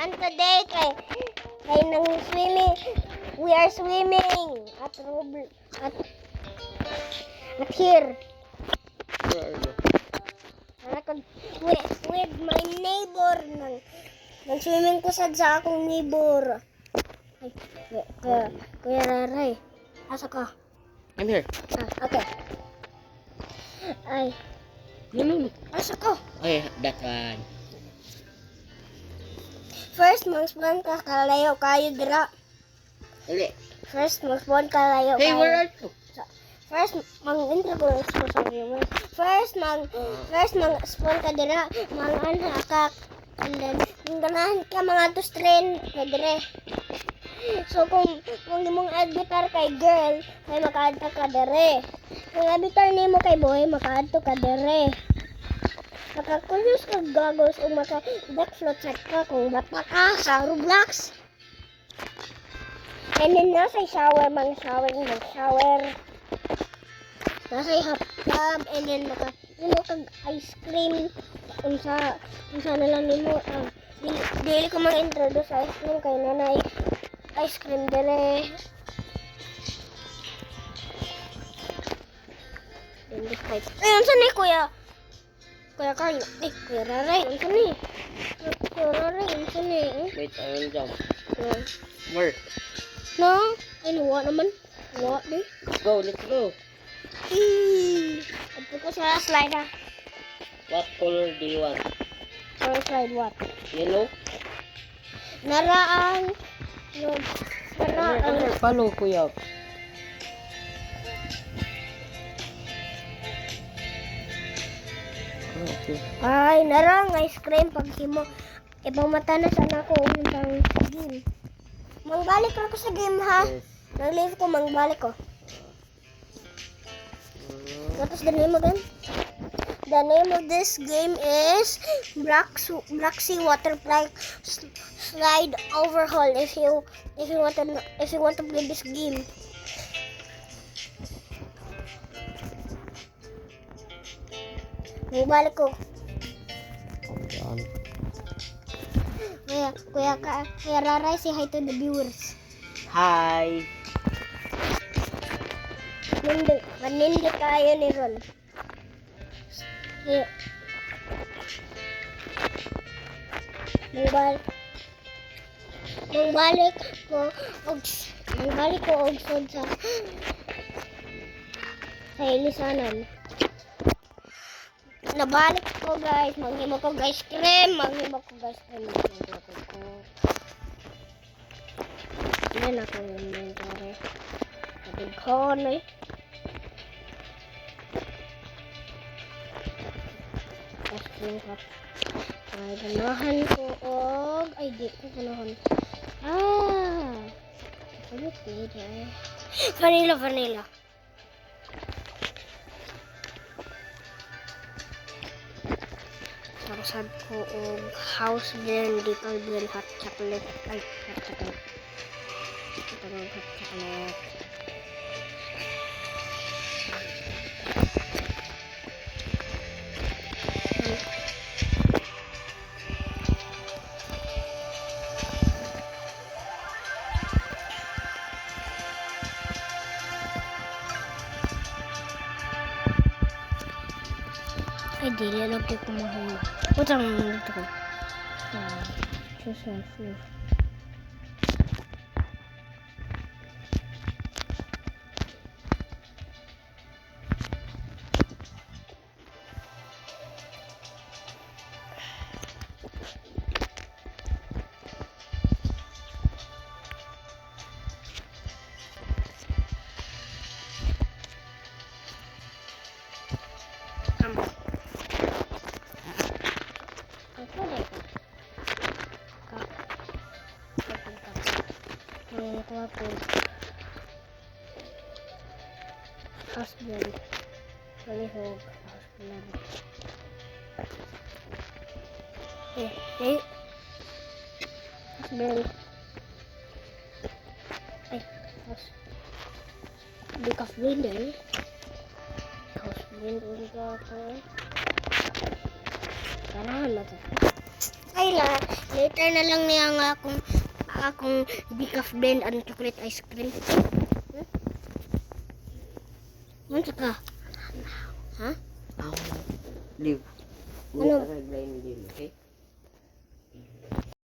And today, kay nang swimming. We are swimming at here. Where are you? With my neighbor. Nang swimming ko sa akong neighbor. Ay, Kuya Raray. Asa ka? I'm here. Okay. Ay, No. asa ka? Okay, that one. First, mag-spawn ka kalayo kayo dira. Dali. First, mag-spawn ka kalayo Hey, kayo. where are you? First, mag-intro ko sa viewers. First, mag-spawn ka dira. Mag-anha ka. And then, ganahan ka mga train ka dire. So, kung imong adbitar kay girl, ay makaadto ka dire. Kung adbitar nimo kay boy, makaadto ka dire. Makakulos ka goggles o maka-backflip check ka kung bata ka sa Roblox. And then nasa shower, mag-shower. Nasa hot tub, and then nimo kag ice cream. Unsa na lang nimo. Dili ko mag-introduce sa ice cream kay nanay. Ice cream dire. Ay, unsa ni Kuya? Kuya Carlo. Ay, Kuya Raray. Unsa ni? Kuya Raray, unsa ni? Wait, I will jump. Yeah. Where? No? Ay, nawa naman. Nawa di. Let's go. Ito ko sa slide ha. What color do you want? Or slide what? Yellow? Naraang. Come here. Follow, kuya. Okay. Ay, narang ice cream pag himo. Ipamata na sana ko yung game. Mangbalik ako sa game ha. Yes. Nag-leave ko, mangbalik ko. What is the name again? The name of this game is Black Sea Waterfly Slide Overhaul. If you want to play this game. Balik ko. Kuya Raray, say hi to the viewers. Hi. Manindi kayo ni Ron. Mangbalik ko og sud sa ilisanan. Nabalik ko guys, manghimo ko guys cream, Yan ako yung mentore. Kapag ko na eh. Ay, ganahan ko og... Ay, di ko ganahan. Ano pwede eh? Vanilla. Sarasad ko og house blend, little blend, hot chocolate. Ay, hot chocolate. Ito na hot chocolate. Ay, dili lang ko kumahal. Utang dito ko. Social food. Husband. Palihog. Husband. Hey. Husband. Ay. Di husband eh. Husband ulit ako. Kanahan na to. Ay la, later na lang niya nga akong decaf blend and chocolate ice cream. Ano ka? Ha? Live. Ano? Live, okay?